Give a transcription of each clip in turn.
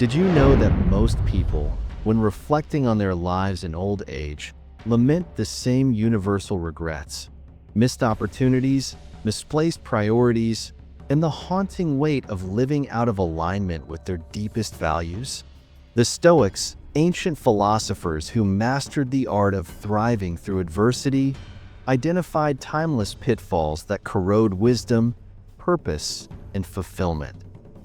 Did you know that most people, when reflecting on their lives in old age, lament the same universal regrets? Missed opportunities, misplaced priorities, and the haunting weight of living out of alignment with their deepest values? The Stoics, ancient philosophers who mastered the art of thriving through adversity, identified timeless pitfalls that corrode wisdom, purpose, and fulfillment.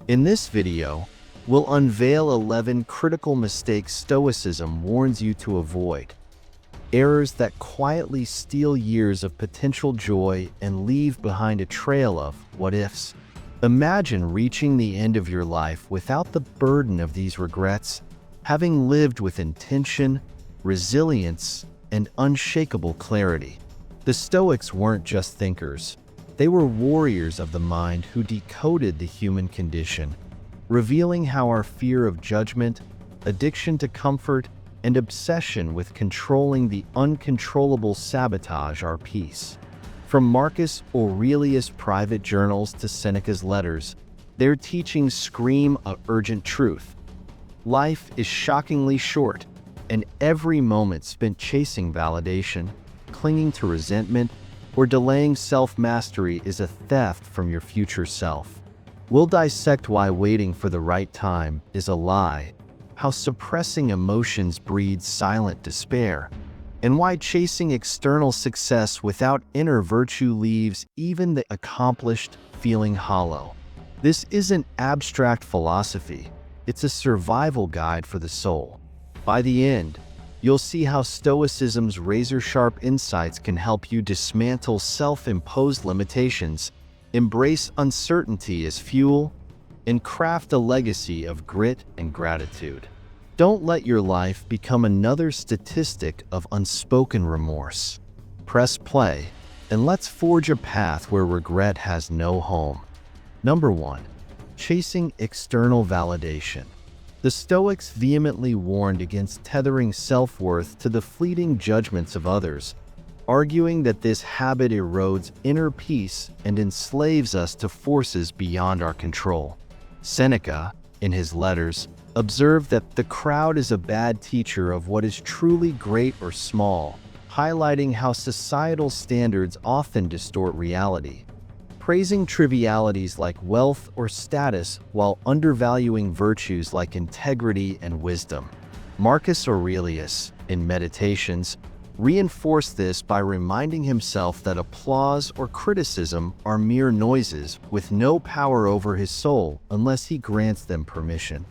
In this video, we'll unveil 11 critical mistakes Stoicism warns you to avoid. Errors that quietly steal years of potential joy and leave behind a trail of what-ifs. Imagine reaching the end of your life without the burden of these regrets, having lived with intention, resilience, and unshakable clarity. The Stoics weren't just thinkers. They were warriors of the mind who decoded the human condition, revealing how our fear of judgment, addiction to comfort, and obsession with controlling the uncontrollable sabotage our peace. From Marcus Aurelius' private journals to Seneca's letters, their teachings scream an urgent truth. Life is shockingly short, and every moment spent chasing validation, clinging to resentment, or delaying self-mastery is a theft from your future self. We'll dissect why waiting for the right time is a lie, how suppressing emotions breeds silent despair, and why chasing external success without inner virtue leaves even the accomplished feeling hollow. This isn't abstract philosophy, it's a survival guide for the soul. By the end, you'll see how Stoicism's razor-sharp insights can help you dismantle self-imposed limitations, embrace uncertainty as fuel, and craft a legacy of grit and gratitude. Don't let your life become another statistic of unspoken remorse. Press play, and let's forge a path where regret has no home. Number 1. Chasing external validation. The Stoics vehemently warned against tethering self-worth to the fleeting judgments of others, arguing that this habit erodes inner peace and enslaves us to forces beyond our control. Seneca, in his letters, observed that the crowd is a bad teacher of what is truly great or small, highlighting how societal standards often distort reality. Praising trivialities like wealth or status while undervaluing virtues like integrity and wisdom. Marcus Aurelius, in Meditations, reinforced this by reminding himself that applause or criticism are mere noises with no power over his soul unless he grants them permission.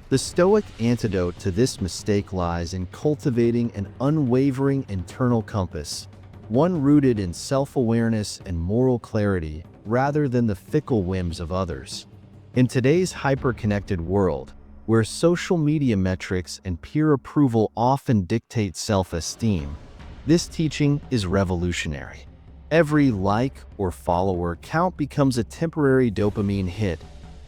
The Stoic antidote to this mistake lies in cultivating an unwavering internal compass, one rooted in self-awareness and moral clarity rather than the fickle whims of others. In today's hyper-connected world, where social media metrics and peer approval often dictate self-esteem, this teaching is revolutionary. Every like or follower count becomes a temporary dopamine hit,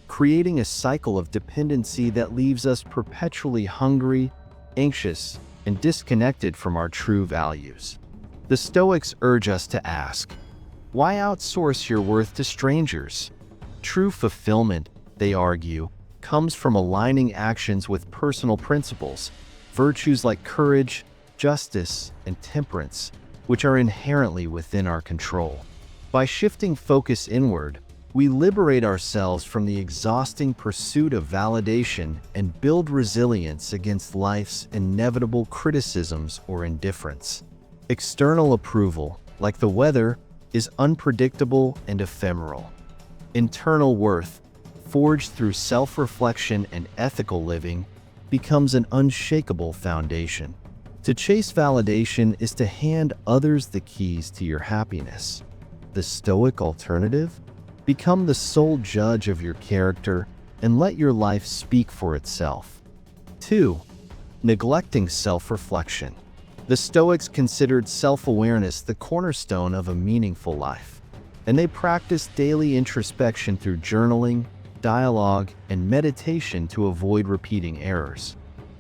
creating a cycle of dependency that leaves us perpetually hungry, anxious, and disconnected from our true values. The Stoics urge us to ask, why outsource your worth to strangers? True fulfillment, they argue, comes from aligning actions with personal principles, virtues like courage, justice, and temperance, which are inherently within our control. By shifting focus inward, we liberate ourselves from the exhausting pursuit of validation and build resilience against life's inevitable criticisms or indifference. External approval, like the weather, is unpredictable and ephemeral. Internal worth, forged through self-reflection and ethical living, becomes an unshakable foundation. To chase validation is to hand others the keys to your happiness. The Stoic alternative? Become the sole judge of your character and let your life speak for itself. 2. Neglecting self-reflection. The Stoics considered self-awareness the cornerstone of a meaningful life, and they practiced daily introspection through journaling, dialogue, and meditation to avoid repeating errors.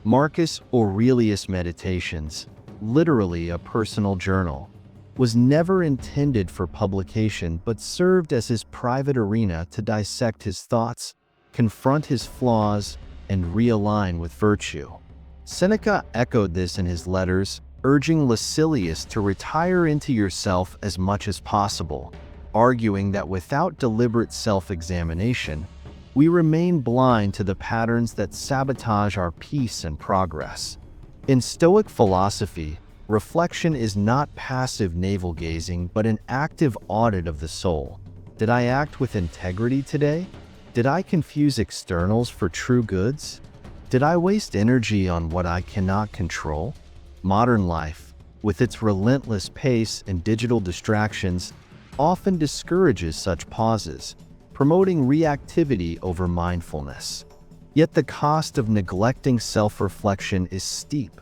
Marcus Aurelius' Meditations, literally a personal journal, was never intended for publication but served as his private arena to dissect his thoughts, confront his flaws, and realign with virtue. Seneca echoed this in his letters, urging Lucilius to retire into yourself as much as possible, arguing that without deliberate self-examination, we remain blind to the patterns that sabotage our peace and progress. In Stoic philosophy, reflection is not passive navel-gazing but an active audit of the soul. Did I act with integrity today? Did I confuse externals for true goods? Did I waste energy on what I cannot control? Modern life, with its relentless pace and digital distractions, often discourages such pauses, promoting reactivity over mindfulness. Yet the cost of neglecting self-reflection is steep,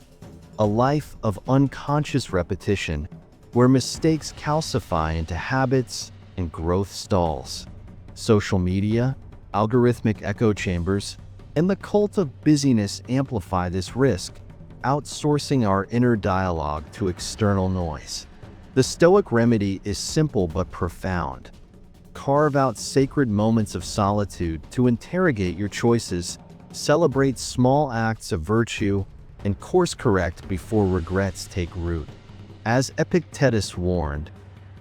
a life of unconscious repetition where mistakes calcify into habits and growth stalls. Social media, algorithmic echo chambers, and the cult of busyness amplify this risk, outsourcing our inner dialogue to external noise. The Stoic remedy is simple but profound. Carve out sacred moments of solitude to interrogate your choices, celebrate small acts of virtue, and course-correct before regrets take root. As Epictetus warned,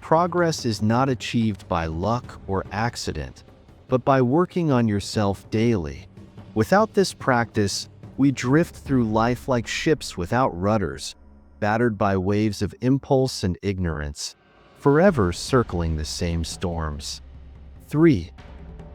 progress is not achieved by luck or accident, but by working on yourself daily. Without this practice, we drift through life like ships without rudders, battered by waves of impulse and ignorance, forever circling the same storms. 3.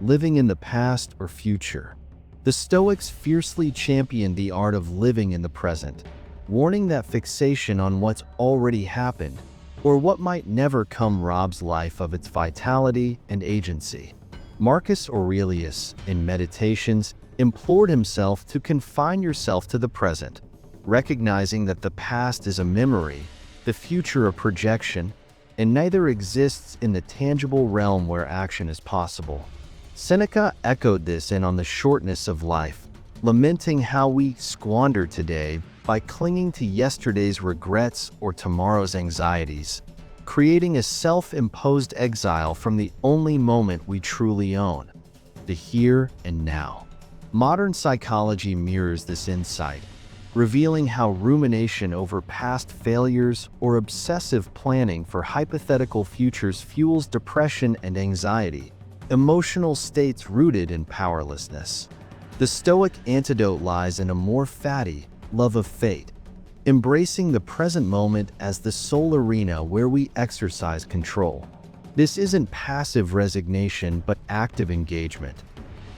Living in the past or future. The Stoics fiercely championed the art of living in the present, warning that fixation on what's already happened or what might never come robs life of its vitality and agency. Marcus Aurelius, in Meditations, implored himself to confine yourself to the present, recognizing that the past is a memory, the future a projection, and neither exists in the tangible realm where action is possible. Seneca echoed this in On the Shortness of Life, lamenting how we squander today by clinging to yesterday's regrets or tomorrow's anxieties, creating a self-imposed exile from the only moment we truly own, the here and now. Modern psychology mirrors this insight, revealing how rumination over past failures or obsessive planning for hypothetical futures fuels depression and anxiety, emotional states rooted in powerlessness. The Stoic antidote lies in a more fatty love of fate, embracing the present moment as the sole arena where we exercise control. This isn't passive resignation but active engagement.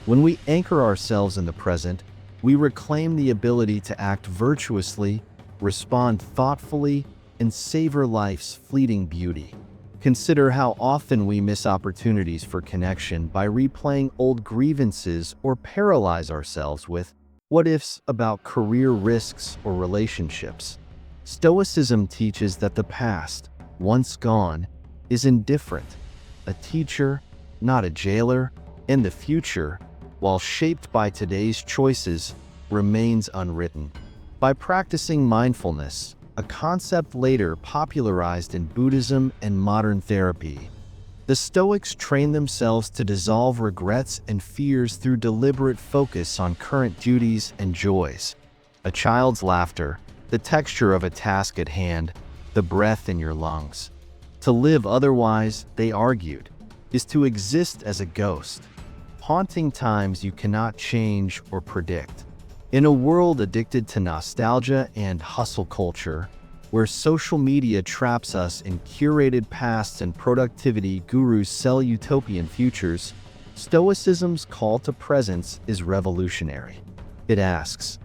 When we anchor ourselves in the present, we reclaim the ability to act virtuously, respond thoughtfully, and savor life's fleeting beauty. Consider how often we miss opportunities for connection by replaying old grievances or paralyze ourselves with what-ifs about career risks or relationships. Stoicism teaches that the past, once gone, is indifferent, a teacher, not a jailer, and the future, while shaped by today's choices, remains unwritten. By practicing mindfulness, a concept later popularized in Buddhism and modern therapy, the Stoics trained themselves to dissolve regrets and fears through deliberate focus on current duties and joys. A child's laughter, the texture of a task at hand, the breath in your lungs. To live otherwise, they argued, is to exist as a ghost, haunting times you cannot change or predict. In a world addicted to nostalgia and hustle culture, where social media traps us in curated pasts and productivity gurus sell utopian futures, Stoicism's call to presence is revolutionary. It asks,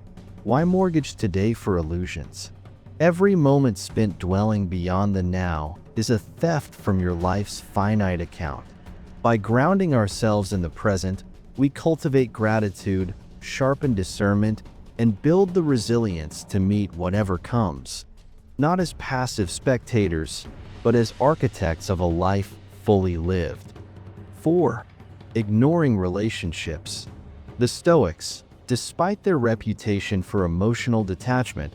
why mortgage today for illusions? Every moment spent dwelling beyond the now is a theft from your life's finite account. By grounding ourselves in the present, we cultivate gratitude, sharpen discernment, and build the resilience to meet whatever comes, not as passive spectators, but as architects of a life fully lived. 4. Ignoring relationships. The Stoics, despite their reputation for emotional detachment,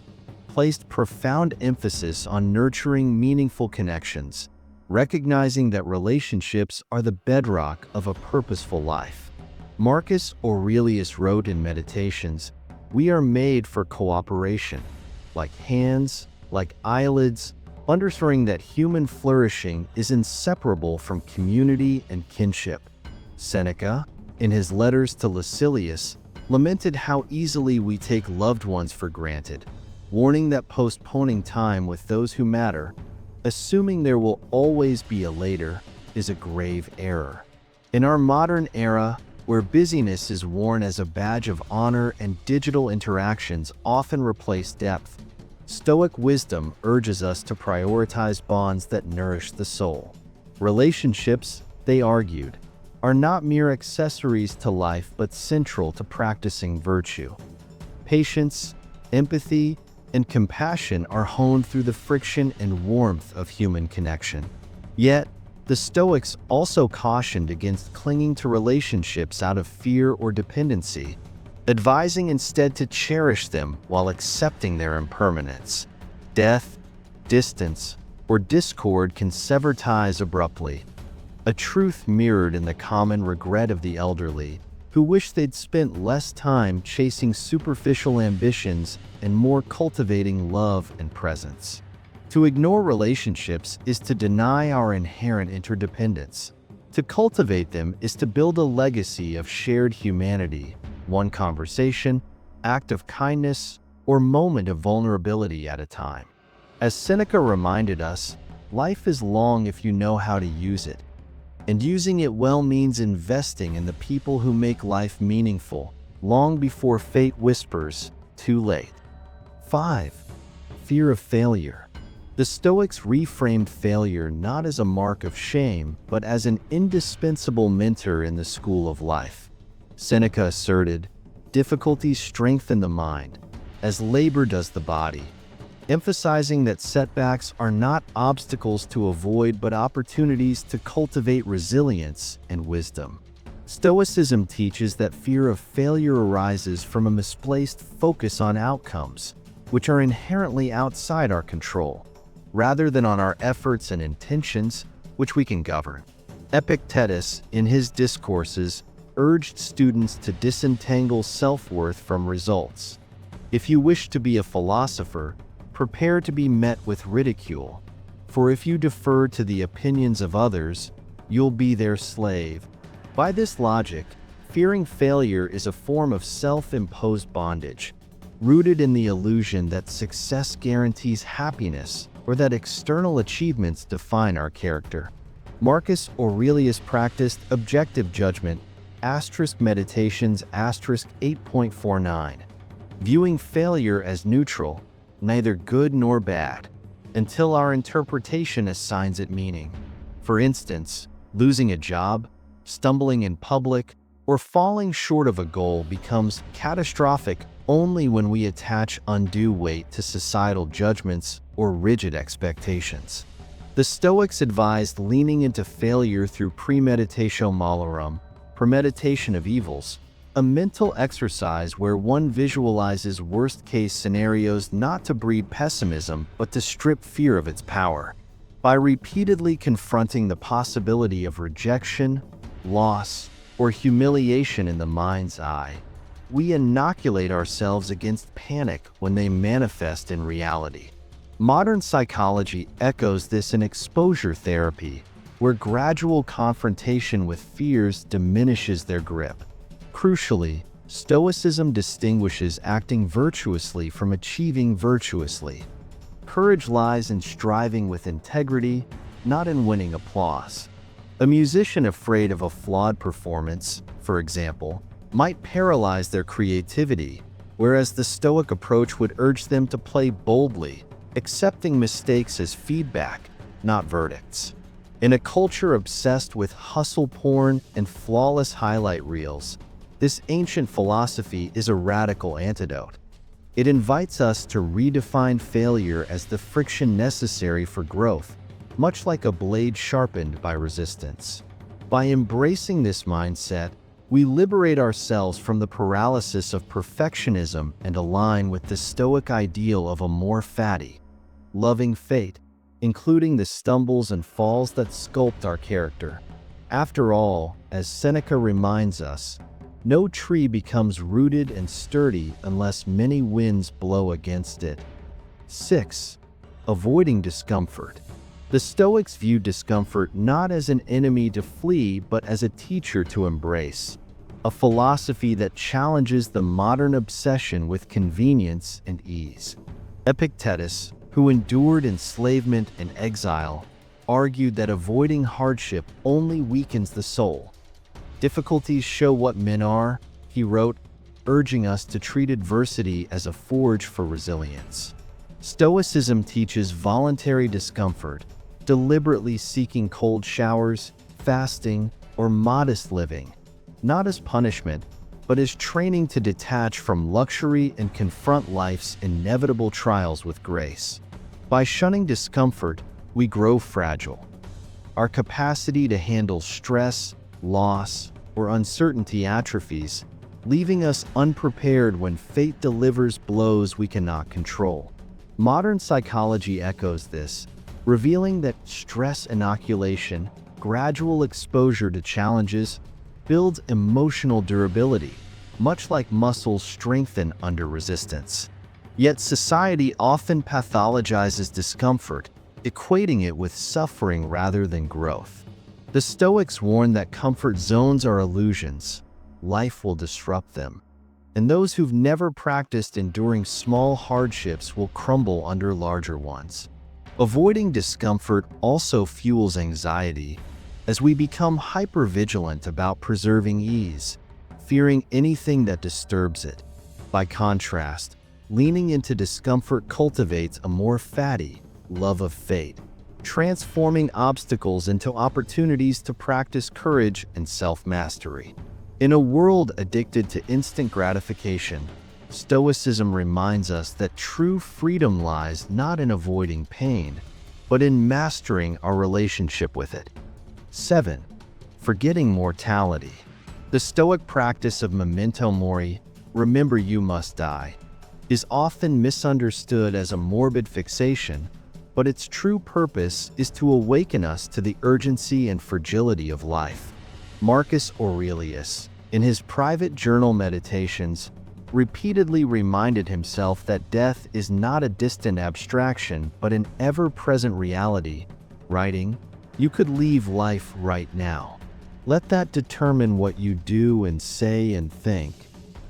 placed profound emphasis on nurturing meaningful connections, recognizing that relationships are the bedrock of a purposeful life. Marcus Aurelius wrote in Meditations, "We are made for cooperation, like hands, like eyelids," underscoring that human flourishing is inseparable from community and kinship. Seneca, in his letters to Lucilius, lamented how easily we take loved ones for granted, warning that postponing time with those who matter, assuming there will always be a later, is a grave error. In our modern era, where busyness is worn as a badge of honor and digital interactions often replace depth, Stoic wisdom urges us to prioritize bonds that nourish the soul. Relationships, they argued, are not mere accessories to life but central to practicing virtue. Patience, empathy, and compassion are honed through the friction and warmth of human connection. Yet, the Stoics also cautioned against clinging to relationships out of fear or dependency, advising instead to cherish them while accepting their impermanence. Death, distance, or discord can sever ties abruptly, a truth mirrored in the common regret of the elderly, who wish they'd spent less time chasing superficial ambitions and more cultivating love and presence. To ignore relationships is to deny our inherent interdependence. To cultivate them is to build a legacy of shared humanity, one conversation, act of kindness, or moment of vulnerability at a time. As Seneca reminded us, life is long if you know how to use it. And using it well means investing in the people who make life meaningful, long before fate whispers, too late. 5. Fear of failure. The Stoics reframed failure not as a mark of shame, but as an indispensable mentor in the school of life. Seneca asserted, "Difficulties strengthen the mind, as labor does the body," emphasizing that setbacks are not obstacles to avoid but opportunities to cultivate resilience and wisdom. Stoicism teaches that fear of failure arises from a misplaced focus on outcomes, which are inherently outside our control, rather than on our efforts and intentions, which we can govern. Epictetus, in his discourses, urged students to disentangle self-worth from results. If you wish to be a philosopher, prepare to be met with ridicule, for if you defer to the opinions of others, you'll be their slave. By this logic, fearing failure is a form of self-imposed bondage, rooted in the illusion that success guarantees happiness or that external achievements define our character. Marcus Aurelius practiced objective judgment, Meditations 8.49, viewing failure as neutral, neither good nor bad, until our interpretation assigns it meaning. For instance, losing a job, stumbling in public, or falling short of a goal becomes catastrophic only when we attach undue weight to societal judgments or rigid expectations. The Stoics advised leaning into failure through premeditatio malorum, premeditation of evils, a mental exercise where one visualizes worst-case scenarios not to breed pessimism but to strip fear of its power. By repeatedly confronting the possibility of rejection, loss, or humiliation in the mind's eye, we inoculate ourselves against panic when they manifest in reality. Modern psychology echoes this in exposure therapy, where gradual confrontation with fears diminishes their grip. Crucially, Stoicism distinguishes acting virtuously from achieving virtuously. Courage lies in striving with integrity, not in winning applause. A musician afraid of a flawed performance, for example, might paralyze their creativity, whereas the Stoic approach would urge them to play boldly, accepting mistakes as feedback, not verdicts. In a culture obsessed with hustle porn and flawless highlight reels, this ancient philosophy is a radical antidote. It invites us to redefine failure as the friction necessary for growth, much like a blade sharpened by resistance. By embracing this mindset, we liberate ourselves from the paralysis of perfectionism and align with the Stoic ideal of a more fatty, loving fate, including the stumbles and falls that sculpt our character. After all, as Seneca reminds us, No tree becomes rooted and sturdy unless many winds blow against it. 6. Avoiding discomfort. The Stoics view discomfort not as an enemy to flee, but as a teacher to embrace. A philosophy that challenges the modern obsession with convenience and ease. Epictetus, who endured enslavement and exile, argued that avoiding hardship only weakens the soul. Difficulties show what men are, he wrote, urging us to treat adversity as a forge for resilience. Stoicism teaches voluntary discomfort, deliberately seeking cold showers, fasting, or modest living, not as punishment, but as training to detach from luxury and confront life's inevitable trials with grace. By shunning discomfort, we grow fragile. Our capacity to handle stress, loss, or uncertainty atrophies, leaving us unprepared when fate delivers blows we cannot control. Modern psychology echoes this, revealing that stress inoculation, gradual exposure to challenges, builds emotional durability, much like muscles strengthen under resistance. Yet society often pathologizes discomfort, equating it with suffering rather than growth. The Stoics warn that comfort zones are illusions. Life will disrupt them, and those who've never practiced enduring small hardships will crumble under larger ones. Avoiding discomfort also fuels anxiety, as we become hypervigilant about preserving ease, fearing anything that disturbs it. By contrast, leaning into discomfort cultivates a more fatty love of fate, transforming obstacles into opportunities to practice courage and self-mastery. In a world addicted to instant gratification, Stoicism reminds us that true freedom lies not in avoiding pain, but in mastering our relationship with it. 7. Forgetting mortality. The Stoic practice of memento mori, remember you must die, is often misunderstood as a morbid fixation, but its true purpose is to awaken us to the urgency and fragility of life. Marcus Aurelius, in his private journal meditations, repeatedly reminded himself that death is not a distant abstraction but an ever-present reality, writing, "You could leave life right now. Let that determine what you do and say and think."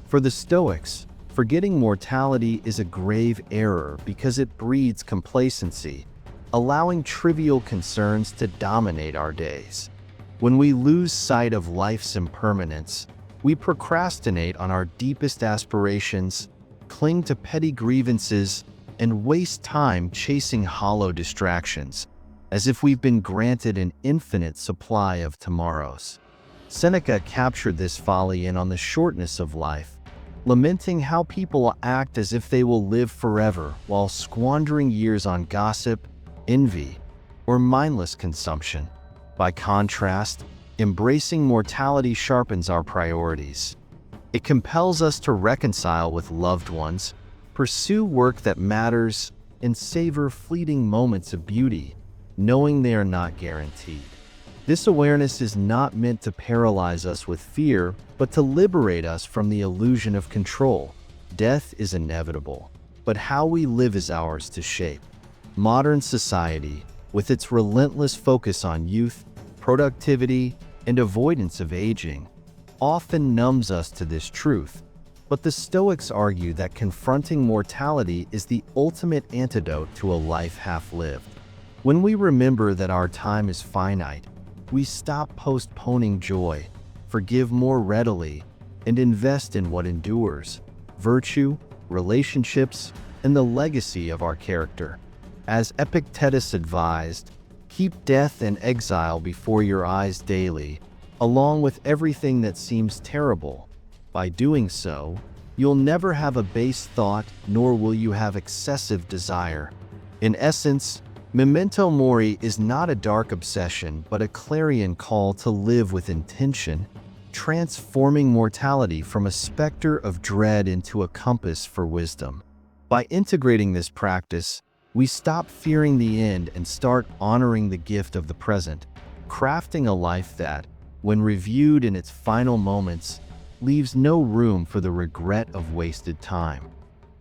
For the Stoics, forgetting mortality is a grave error because it breeds complacency, allowing trivial concerns to dominate our days. When we lose sight of life's impermanence, we procrastinate on our deepest aspirations, cling to petty grievances, and waste time chasing hollow distractions, as if we've been granted an infinite supply of tomorrows. Seneca captured this folly in On the Shortness of Life, lamenting how people act as if they will live forever while squandering years on gossip, envy, or mindless consumption. By contrast, embracing mortality sharpens our priorities. It compels us to reconcile with loved ones, pursue work that matters, and savor fleeting moments of beauty, knowing they are not guaranteed. This awareness is not meant to paralyze us with fear, but to liberate us from the illusion of control. Death is inevitable, but how we live is ours to shape. Modern society, with its relentless focus on youth, productivity, and avoidance of aging, often numbs us to this truth. But the Stoics argue that confronting mortality is the ultimate antidote to a life half-lived. When we remember that our time is finite, we stop postponing joy, forgive more readily, and invest in what endures: virtue, relationships, and the legacy of our character. As Epictetus advised, keep death and exile before your eyes daily, along with everything that seems terrible. By doing so, you'll never have a base thought, nor will you have excessive desire. In essence, memento mori is not a dark obsession, but a clarion call to live with intention, transforming mortality from a specter of dread into a compass for wisdom. By integrating this practice, we stop fearing the end and start honoring the gift of the present, crafting a life that, when reviewed in its final moments, leaves no room for the regret of wasted time.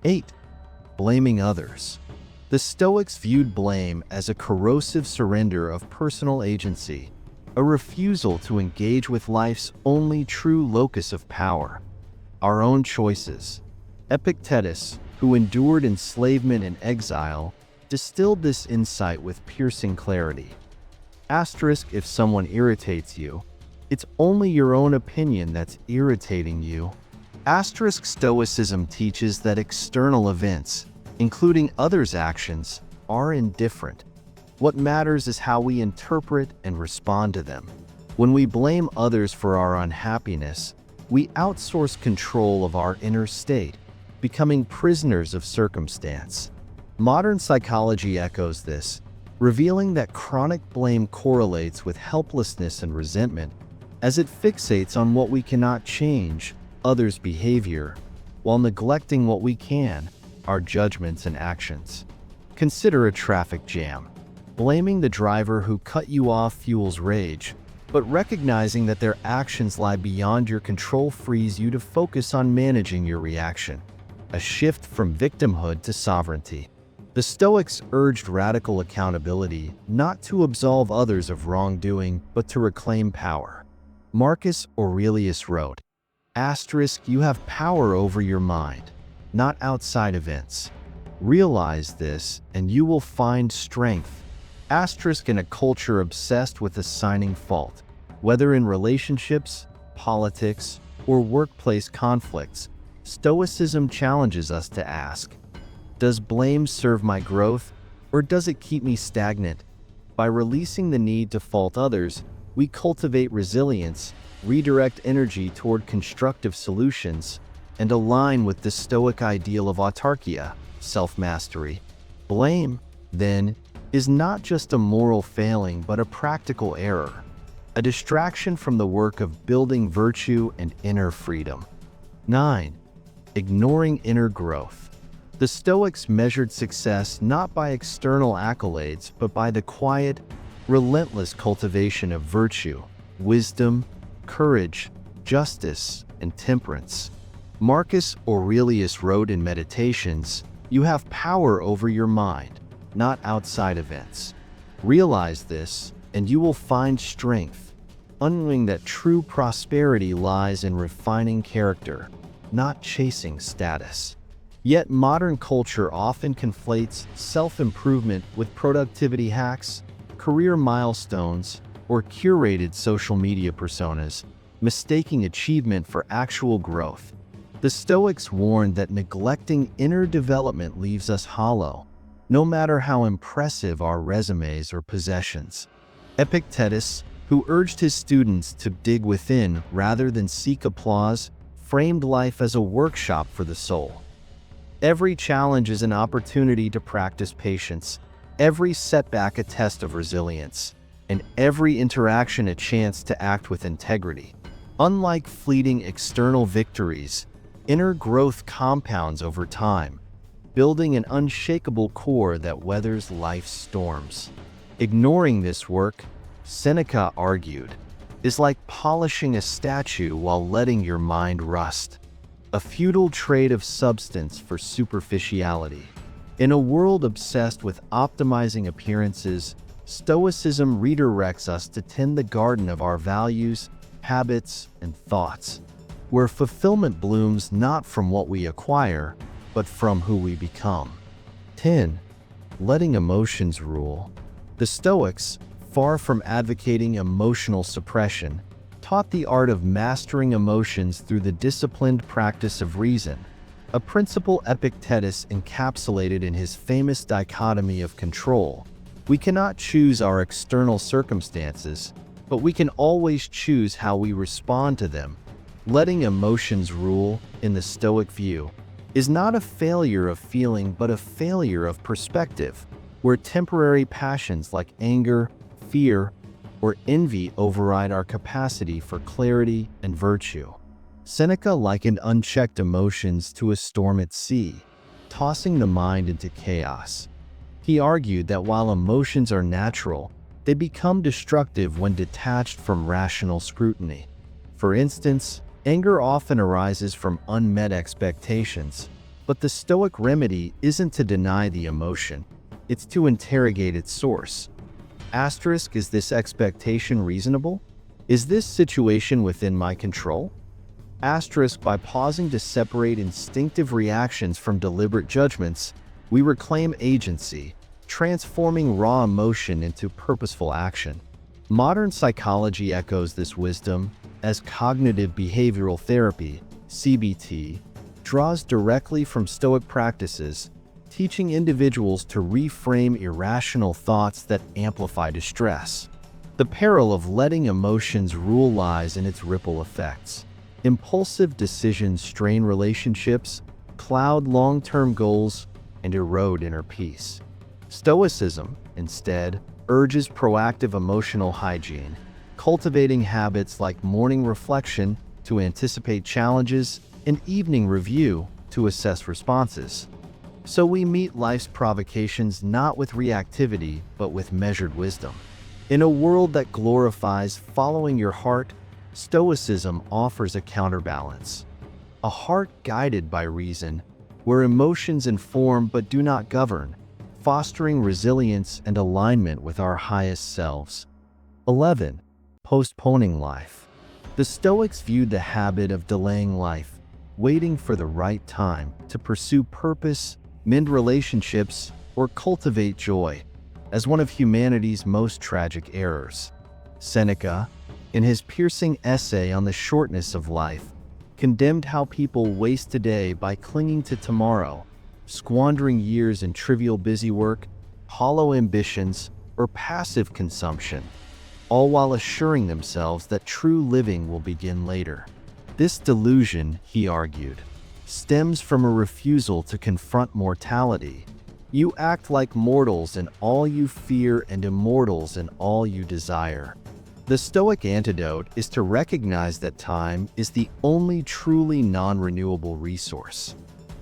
8. Blaming others. The Stoics viewed blame as a corrosive surrender of personal agency, a refusal to engage with life's only true locus of power, our own choices. Epictetus, who endured enslavement and exile, distilled this insight with piercing clarity. Asterisk, if someone irritates you, it's only your own opinion that's irritating you. Asterisk, Stoicism teaches that external events, including others' actions, are indifferent. What matters is how we interpret and respond to them. When we blame others for our unhappiness, we outsource control of our inner state, becoming prisoners of circumstance. Modern psychology echoes this, revealing that chronic blame correlates with helplessness and resentment, as it fixates on what we cannot change, others' behavior, while neglecting what we can, our judgments and actions. Consider a traffic jam. Blaming the driver who cut you off fuels rage, but recognizing that their actions lie beyond your control frees you to focus on managing your reaction, a shift from victimhood to sovereignty. The Stoics urged radical accountability, not to absolve others of wrongdoing, but to reclaim power. Marcus Aurelius wrote, asterisk, you have power over your mind, not outside events. Realize this, and you will find strength. Asterisk, in a culture obsessed with assigning fault, whether in relationships, politics, or workplace conflicts, Stoicism challenges us to ask, does blame serve my growth, or does it keep me stagnant? By releasing the need to fault others, we cultivate resilience, redirect energy toward constructive solutions, and align with the Stoic ideal of autarkia, self-mastery. Blame, then, is not just a moral failing but a practical error, a distraction from the work of building virtue and inner freedom. 9. Ignoring inner growth. The Stoics measured success not by external accolades but by the quiet, relentless cultivation of virtue, wisdom, courage, justice, and temperance. Marcus Aurelius wrote in Meditations, you have power over your mind, not outside events. Realize this, and you will find strength, knowing that true prosperity lies in refining character, not chasing status. Yet modern culture often conflates self-improvement with productivity hacks, career milestones, or curated social media personas, mistaking achievement for actual growth. The Stoics warned that neglecting inner development leaves us hollow, no matter how impressive our resumes or possessions. Epictetus, who urged his students to dig within rather than seek applause, framed life as a workshop for the soul. Every challenge is an opportunity to practice patience, every setback a test of resilience, and every interaction a chance to act with integrity. Unlike fleeting external victories, inner growth compounds over time, building an unshakable core that weathers life's storms. Ignoring this work, Seneca argued, is like polishing a statue while letting your mind rust, a futile trade of substance for superficiality. In a world obsessed with optimizing appearances, Stoicism redirects us to tend the garden of our values, habits, and thoughts, where fulfillment blooms not from what we acquire, but from who we become. 10. Letting emotions rule. The Stoics, far from advocating emotional suppression, taught the art of mastering emotions through the disciplined practice of reason, a principle Epictetus encapsulated in his famous dichotomy of control. We cannot choose our external circumstances, but we can always choose how we respond to them. Letting emotions rule, in the Stoic view, is not a failure of feeling but a failure of perspective, where temporary passions like anger, fear, or envy override our capacity for clarity and virtue. Seneca likened unchecked emotions to a storm at sea, tossing the mind into chaos. He argued that while emotions are natural, they become destructive when detached from rational scrutiny. For instance, Anger often arises from unmet expectations, but the Stoic remedy isn't to deny the emotion, it's to interrogate its source. Asterisk, is this expectation reasonable? Is this situation within my control? Asterisk, by pausing to separate instinctive reactions from deliberate judgments, we reclaim agency, transforming raw emotion into purposeful action. Modern psychology echoes this wisdom, as cognitive behavioral therapy, CBT, draws directly from Stoic practices, teaching individuals to reframe irrational thoughts that amplify distress. The peril of letting emotions rule lies in its ripple effects. Impulsive decisions strain relationships, cloud long-term goals, and erode inner peace. Stoicism, instead, urges proactive emotional hygiene, cultivating habits like morning reflection to anticipate challenges and evening review to assess responses. So we meet life's provocations not with reactivity, but with measured wisdom. In a world that glorifies following your heart, Stoicism offers a counterbalance. A heart guided by reason, where emotions inform but do not govern, fostering resilience and alignment with our highest selves. 11. Postponing life. The Stoics viewed the habit of delaying life, waiting for the right time to pursue purpose, mend relationships, or cultivate joy, as one of humanity's most tragic errors. Seneca, in his piercing essay on the shortness of life, condemned how people waste today by clinging to tomorrow, squandering years in trivial busywork, hollow ambitions, or passive consumption, all while assuring themselves that true living will begin later. This delusion, he argued, stems from a refusal to confront mortality. You act like mortals in all you fear and immortals in all you desire. The Stoic antidote is to recognize that time is the only truly non-renewable resource.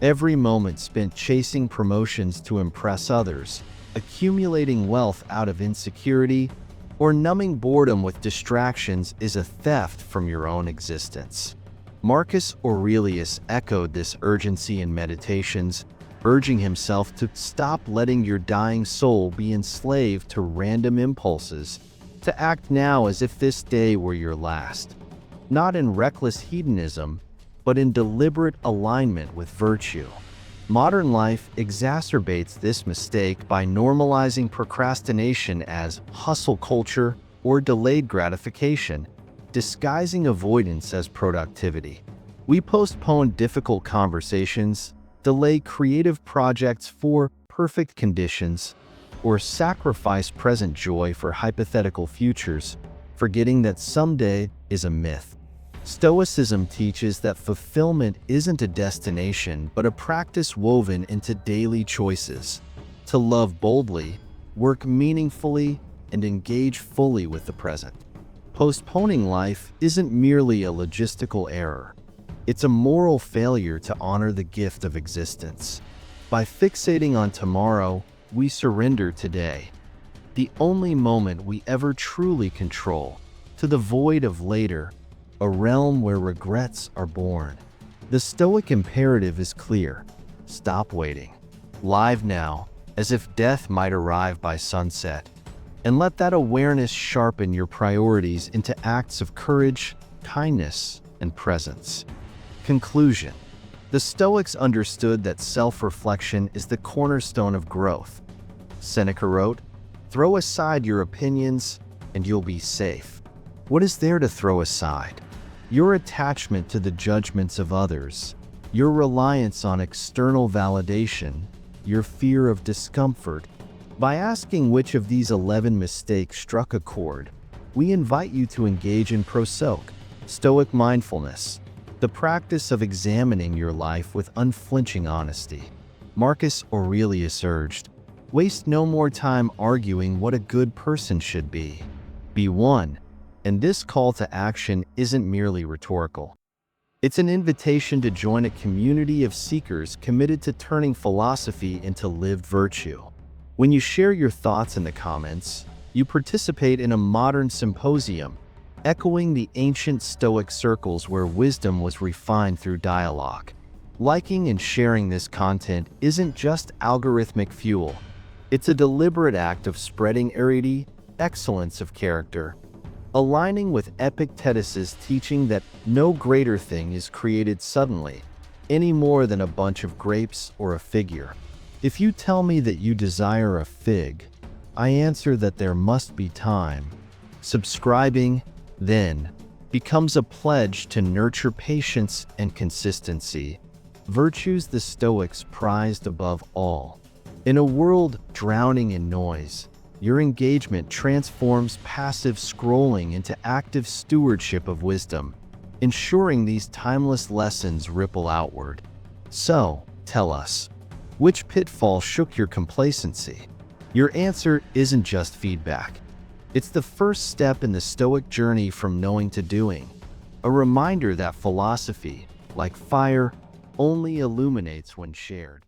Every moment spent chasing promotions to impress others, accumulating wealth out of insecurity, or numbing boredom with distractions is a theft from your own existence. Marcus Aurelius echoed this urgency in Meditations, urging himself to stop letting your dying soul be enslaved to random impulses, to act now as if this day were your last, not in reckless hedonism, but in deliberate alignment with virtue. Modern life exacerbates this mistake by normalizing procrastination as hustle culture or delayed gratification, disguising avoidance as productivity. We postpone difficult conversations, delay creative projects for perfect conditions, or sacrifice present joy for hypothetical futures, forgetting that someday is a myth. Stoicism teaches that fulfillment isn't a destination, but a practice woven into daily choices. To love boldly, work meaningfully, and engage fully with the present. Postponing life isn't merely a logistical error. It's a moral failure to honor the gift of existence. By fixating on tomorrow, we surrender today, the only moment we ever truly control, to the void of later, a realm where regrets are born. The Stoic imperative is clear: stop waiting. Live now, as if death might arrive by sunset, and let that awareness sharpen your priorities into acts of courage, kindness, and presence. Conclusion. The Stoics understood that self-reflection is the cornerstone of growth. Seneca wrote, "Throw aside your opinions, and you'll be safe." What is there to throw aside? Your attachment to the judgments of others, your reliance on external validation, your fear of discomfort. By asking which of these 11 mistakes struck a chord, we invite you to engage in prosoc, Stoic mindfulness, the practice of examining your life with unflinching honesty. Marcus Aurelius urged, "Waste no more time arguing what a good person should be. Be one." And this call to action isn't merely rhetorical. It's an invitation to join a community of seekers committed to turning philosophy into lived virtue. When you share your thoughts in the comments, you participate in a modern symposium, echoing the ancient Stoic circles where wisdom was refined through dialogue. Liking and sharing this content isn't just algorithmic fuel. It's a deliberate act of spreading arete, excellence of character, aligning with Epictetus's teaching that no greater thing is created suddenly, any more than a bunch of grapes or a figure. If you tell me that you desire a fig, I answer that there must be time. Subscribing, then, becomes a pledge to nurture patience and consistency, virtues the Stoics prized above all. In a world drowning in noise, your engagement transforms passive scrolling into active stewardship of wisdom, ensuring these timeless lessons ripple outward. So, tell us, which pitfall shook your complacency? Your answer isn't just feedback. It's the first step in the Stoic journey from knowing to doing, a reminder that philosophy, like fire, only illuminates when shared.